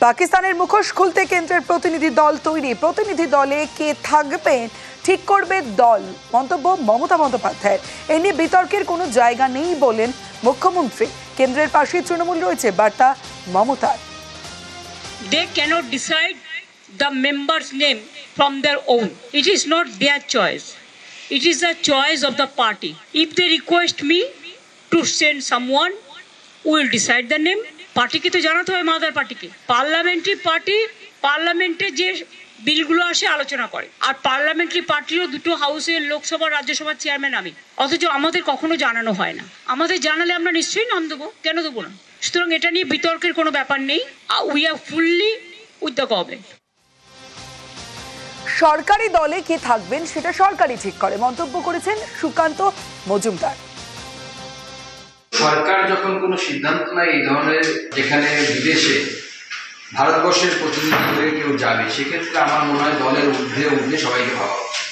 পাকিস্তানের মুখোশ খুলতে কেন্দ্রের প্রতিনিধি দল তৈরি। প্রতিনিধি দলে কে থাকবেন ঠিক করবে দল, মন্তব্য মমতা বন্দ্যোপাধ্যায়ের। এ নিয়ে বিতর্কের কোনো জায়গা নেই বলেন মুখ্যমন্ত্রী। কেন্দ্রের পাশে তৃণমূল রয়েছে, বার্তা মমতার। They cannot decide the member's name from their own. It is not their choice. It is the choice of the party. If they request me to send someone, we will decide the name. পার্টিকে তো জানাতে হয়, mother পার্টিকে। Parliamentary party পার্লামেন্টে যে বিলগুলো আসে আলোচনা করে, আর পার্লামেন্টারি পার্টিরও দুটো হাউসের লোকসভা রাজ্যসভার চেয়ারম্যান আমি, অথচ আমাদের কখনো জানানো হয় না। আমাদের জানালে আমরা নিশ্চয়ই নাম দেবো, কেন দেবো না? সুতরাং এটা নিয়ে বিতর্কের কোনো ব্যাপার নেই। We are fully with the government. সরকারি দলে কে থাকবেন সেটা সরকারই ঠিক করে, মন্তব্য করেছেন সুকান্ত মজুমদার। সরকার যখন কোনো সিদ্ধান্ত নেয় এই ধরনের, যেখানে বিদেশে ভারতবর্ষের প্রতিনিধি হয়ে কেউ যাবে, সেক্ষেত্রে আমার মনে হয় দলের ঊর্ধ্বে সবাইকে ভাবা উচিত।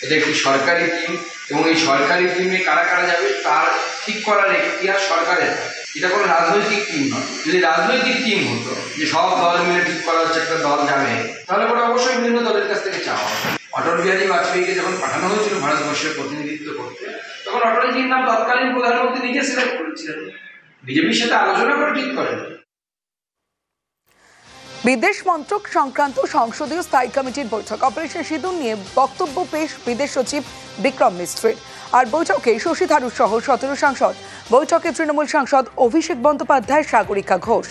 এটা একটি সরকারি টিম, এবং এই সরকারি টিমে কারা কারা যাবে তার ঠিক করার এখতিয়ার সরকারের। এটা কোনো রাজনৈতিক টিম নয়। যদি রাজনৈতিক টিম হতো যে সব দল মিলে ঠিক করা হচ্ছে একটা দল যাবে, তাহলে পরে অবশ্যই বিভিন্ন দলের কাছ থেকে চাওয়া হবে। অটল বিহারী বাজপেয়ীকে যখন পাঠানো হয়েছিল ভারতবর্ষের প্রতিনিধিত্ব করতে, তখন অটলজির নাম তৎকালীন প্রধানমন্ত্রী নিজে সিলেক্ট করেছিলেন, বিজেপির সাথে আলোচনা করে ঠিক করেন। বিদেশ মন্ত্রক সংক্রান্ত সংসদীয় স্থায়ী কমিটির বৈঠক। অপারেশন সিঁদুর নিয়ে বক্তব্য পেশ বিদেশ সচিব বিক্রম মিস্ত্রির। আর বৈঠকে শশী থারুর সহ 17 সাংসদ। বৈঠকে তৃণমূল সাংসদ অভিষেক বন্দ্যোপাধ্যায়, সাগরিকা ঘোষ।